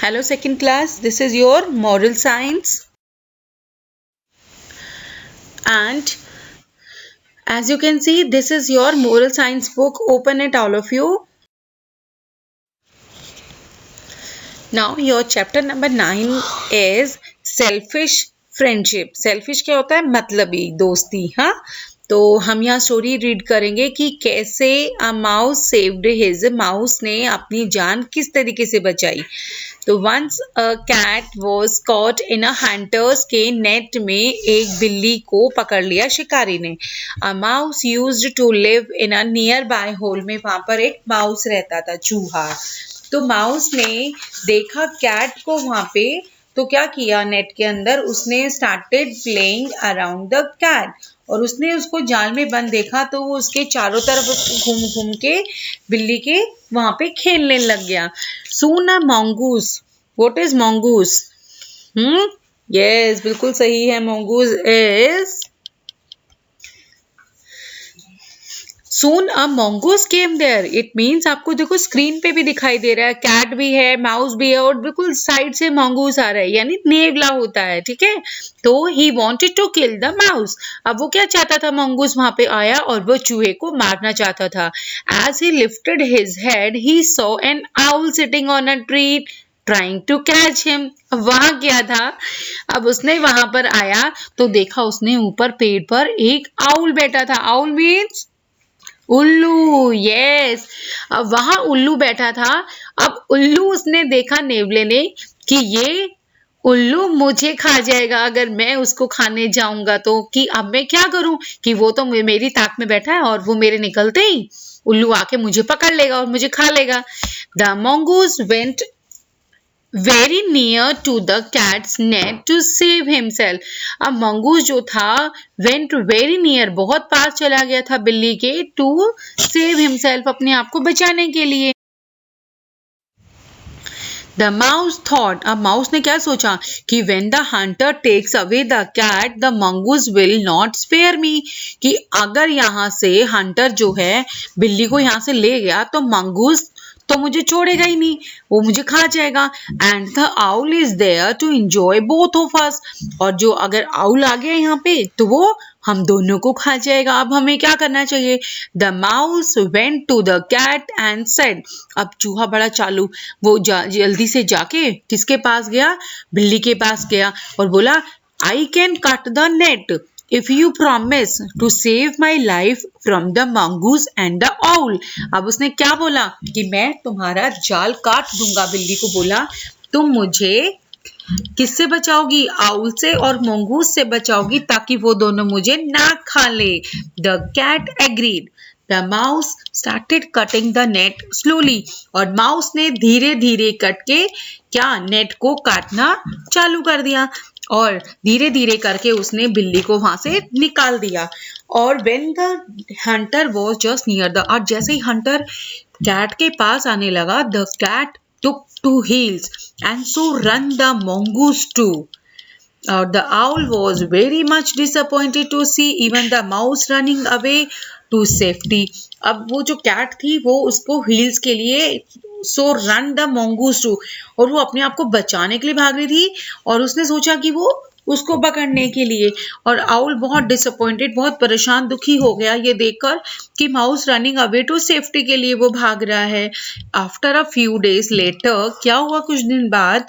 Hello second class, this is your moral science, and as you can see this is your moral science book. Open it all of you. Now your chapter number 9 is selfish friendship. Selfish क्या होता है? मतलबी दोस्ती. हाँ, तो हम यहाँ story read करेंगे कि कैसे a mouse saved his. Mouse ने अपनी जान किस तरीके से बचाई. तो once a cat was caught in a hunter's के नेट में एक बिल्ली को पकड़ लिया शिकारी ने. A mouse used to live in a nearby hole. में वहां पर एक माउस रहता था, चूहा. तो माउस ने देखा कैट को वहां पे, तो क्या किया, नेट के अंदर उसने started playing around the cat. और उसने उसको जाल में बंद देखा तो वो उसके चारों तरफ घूम घूम के बिल्ली के वहां पे खेलने लग गया. सून अ mongoose. What is mongoose? Yes, बिल्कुल सही है. mongoose is Soon a mongoose came there. It means आपको देखो स्क्रीन पे भी दिखाई दे रहा है, कैट भी है, माउस भी है और बिल्कुल साइड से mongoose आ रहा है, यानी नेवला होता है. ठीक है, तो he wanted to kill the mouse. अब वो क्या चाहता था? mongoose वहां पे आया और वो चूहे को मारना चाहता था. As he lifted his head, he saw an owl sitting on a tree trying to catch him. अब वहां क्या था? अब उसने वहां पर आया तो देखा उसने ऊपर पेड़ पर एक आउल बैठा था. आउल मीन्स उल्लू. यस, अब वहां उल्लू बैठा था. अब उल्लू उसने देखा, नेवले ने, कि ये उल्लू मुझे खा जाएगा अगर मैं उसको खाने जाऊंगा. तो कि अब मैं क्या करूं कि वो तो मेरी ताक में बैठा है और वो मेरे निकलते ही उल्लू आके मुझे पकड़ लेगा और मुझे खा लेगा. The mongoose went very near to the cat's net to save himself. अब मंगूस जो था went very near, बहुत पास चला गया था बिल्ली के, to save himself, अपने आप को बचाने के लिए. The mouse thought. अब माउस ने क्या सोचा कि when the hunter takes away the cat, the mongoose will not spare me. कि अगर यहाँ से हंटर जो है बिल्ली को यहाँ से ले गया तो मंगूस तो मुझे छोड़ेगा ही नहीं, वो मुझे खा जाएगा. And the owl is there to enjoy both of us. और जो अगर आउल आ गया यहाँ पे तो वो हम दोनों को खा जाएगा. अब हमें क्या करना चाहिए? The mouse went to the cat and said. अब चूहा बड़ा चालू, वो जल्दी से जाके किसके पास गया? बिल्ली के पास गया और बोला, I can cut the net if you promise to save my life from the mongoose and the owl. अब उसने क्या बोला कि मैं तुम्हारा जाल काट दूंगा. बिल्ली को बोला, तुम मुझे किससे बचाओगी? आउल से और मंगूस से बचाओगी ताकि वो दोनों मुझे ना खा ले. The cat agreed. The mouse started cutting the net slowly. और माउस ने धीरे धीरे कट के क्या नेट को काटना चालू कर दिया और धीरे धीरे करके उसने बिल्ली को वहां से निकाल दिया. और when the hunter was just near the, और जैसे ही हंटर कैट के पास आने लगा, the cat took to heels and so run the mongoose too. The owl was very much disappointed to see even the mouse running away to safety. अब वो जो cat थी वो उसको हील्स के लिए सो रन द mongoose too, और वो अपने आप को बचाने के लिए भाग रही थी और उसने सोचा कि वो उसको पकड़ने के लिए. और आउल बहुत डिसअपॉइंटेड, बहुत परेशान, दुखी हो गया ये देखकर कि mouse running away to safety के लिए वो भाग रहा है. After a few days later, क्या हुआ कुछ दिन बाद,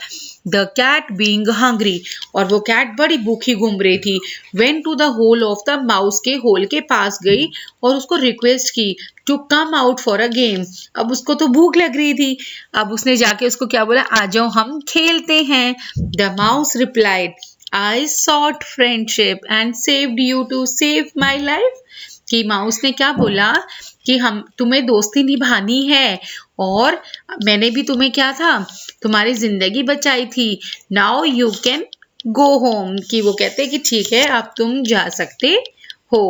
द कैट बीइंग हंग्री, और वो कैट बड़ी भूखी घूम रही थी, went to the hole of the mouse के होल के पास गई और उसको रिक्वेस्ट की to come out for a game. अब उसको तो भूख लग रही थी. अब उसने जाके उसको क्या बोला? आ जाओ हम खेलते हैं. The mouse replied, I sought friendship and saved you to save my life. कि माउस ने क्या बोला कि हम तुम्हें दोस्ती निभानी है और मैंने भी तुम्हें क्या था, तुम्हारी जिंदगी बचाई थी. Now you can go home. कि वो कहते कि ठीक है अब तुम जा सकते हो.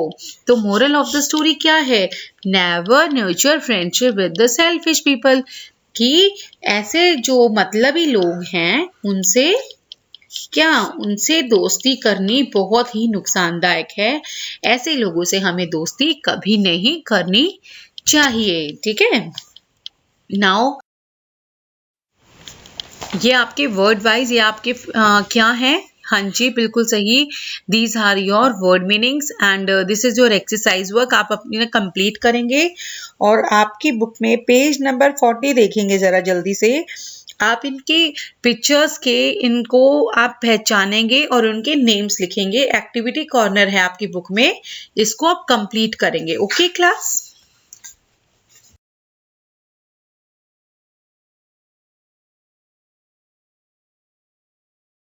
तो मोरल ऑफ द स्टोरी क्या है? Never nurture friendship with the selfish people. कि ऐसे जो मतलबी लोग हैं उनसे दोस्ती करनी बहुत ही नुकसानदायक है. ऐसे लोगों से हमें दोस्ती कभी नहीं करनी चाहिए. ठीक है. नाउ ये आपके वर्ड वाइज, ये आपके क्या है? हाँ जी, बिल्कुल सही। These are your word meanings and this is your exercise work. आप अपने कंप्लीट करेंगे और आपकी बुक में पेज नंबर 40 देखेंगे जरा जल्दी से। आप इनके पिक्चर्स के इनको आप पहचानेंगे और उनके नेम्स लिखेंगे। एक्टिविटी कॉर्नर है आपकी बुक में, इसको आप कंप्लीट करेंगे। Okay class?